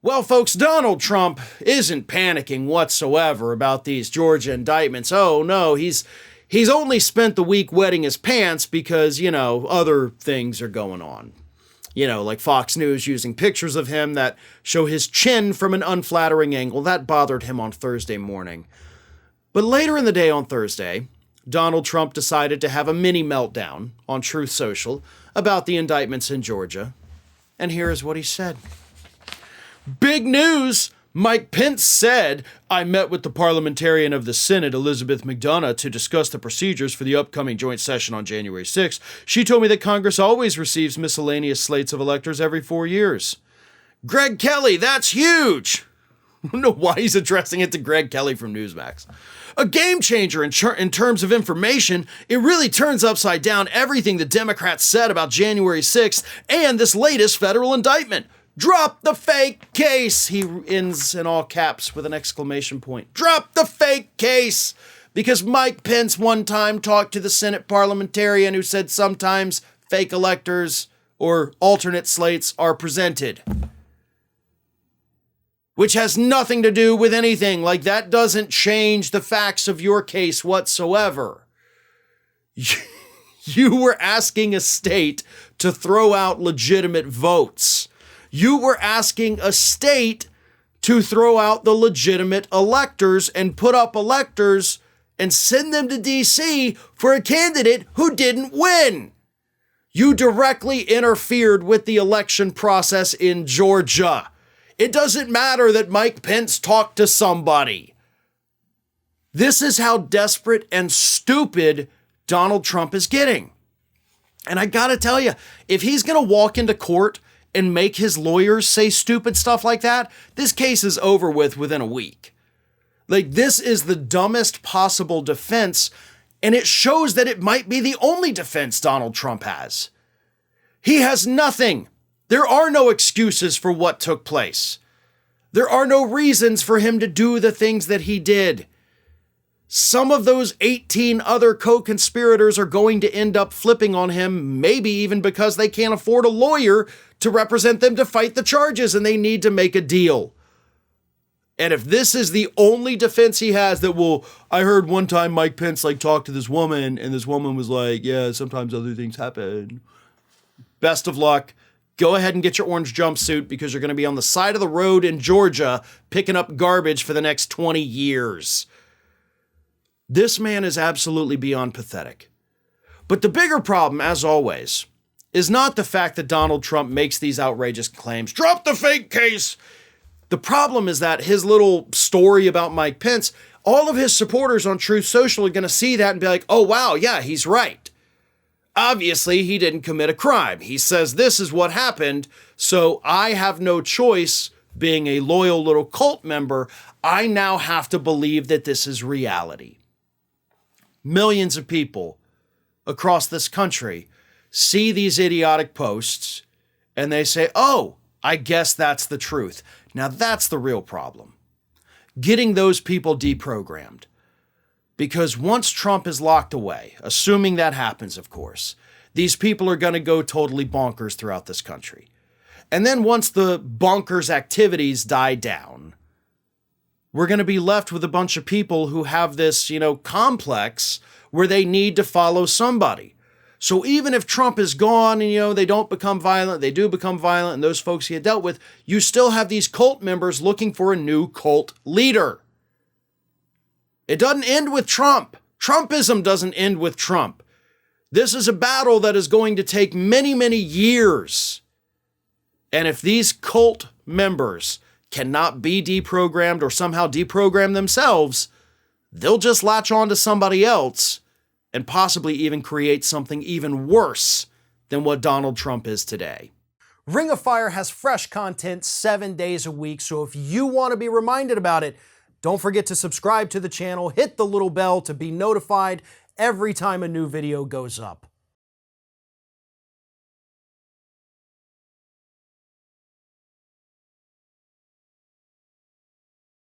Well, folks, Donald Trump isn't panicking whatsoever about these Georgia indictments. Oh, no, he's only spent the week wetting his pants because, other things are going on. Like Fox News using pictures of him that show his chin from an unflattering angle. That bothered him on Thursday morning. But later in the day on Thursday, Donald Trump decided to have a mini meltdown on Truth Social about the indictments in Georgia. And here is what he said. Big news! Mike Pence said, I met with the parliamentarian of the Senate, Elizabeth McDonough, to discuss the procedures for the upcoming joint session on January 6th. She told me that Congress always receives miscellaneous slates of electors every 4 years. Greg Kelly, that's huge! I don't know why he's addressing it to Greg Kelly from Newsmax. A game changer in terms of information. It really turns upside down everything the Democrats said about January 6th and this latest federal indictment. Drop the fake case, he ends in all caps with an exclamation point. Drop the fake case! Because Mike Pence one time talked to the Senate parliamentarian who said sometimes fake electors or alternate slates are presented. Which has nothing to do with anything. Like, that doesn't change the facts of your case whatsoever. You were asking a state to throw out legitimate votes. You were asking a state to throw out the legitimate electors and put up electors and send them to D.C. for a candidate who didn't win. You directly interfered with the election process in Georgia. It doesn't matter that Mike Pence talked to somebody. This is how desperate and stupid Donald Trump is getting. And I gotta tell you, if he's gonna walk into court and make his lawyers say stupid stuff like that, this case is over with within a week. Like, this is the dumbest possible defense, and it shows that it might be the only defense Donald Trump has. He has nothing. There are no excuses for what took place. There are no reasons for him to do the things that he did. Some of those 18 other co-conspirators are going to end up flipping on him, maybe even because they can't afford a lawyer to represent them to fight the charges and they need to make a deal. And if this is the only defense he has that I heard one time Mike Pence talked to this woman and this woman was like, yeah, sometimes other things happen. Best of luck. Go ahead and get your orange jumpsuit because you're going to be on the side of the road in Georgia picking up garbage for the next 20 years. This man is absolutely beyond pathetic. But the bigger problem, as always, is not the fact that Donald Trump makes these outrageous claims. Drop the fake case! The problem is that his little story about Mike Pence, all of his supporters on Truth Social are going to see that and be like, oh, wow, yeah, he's right. Obviously, he didn't commit a crime. He says this is what happened, so I have no choice, being a loyal little cult member, I now have to believe that this is reality. Millions of people across this country see these idiotic posts and they say, oh, I guess that's the truth. Now that's the real problem. Getting those people deprogrammed. Because once Trump is locked away, assuming that happens, of course, these people are going to go totally bonkers throughout this country. And then once the bonkers activities die down, we're going to be left with a bunch of people who have this, complex where they need to follow somebody. So even if Trump is gone and, they don't become violent, they do become violent, and those folks he had dealt with, you still have these cult members looking for a new cult leader. It doesn't end with Trump. Trumpism doesn't end with Trump. This is a battle that is going to take many, many years. And if these cult members cannot be deprogrammed or somehow deprogram themselves, they'll just latch on to somebody else and possibly even create something even worse than what Donald Trump is today. Ring of Fire has fresh content 7 days a week, so if you want to be reminded about it, don't forget to subscribe to the channel, hit the little bell to be notified every time a new video goes up.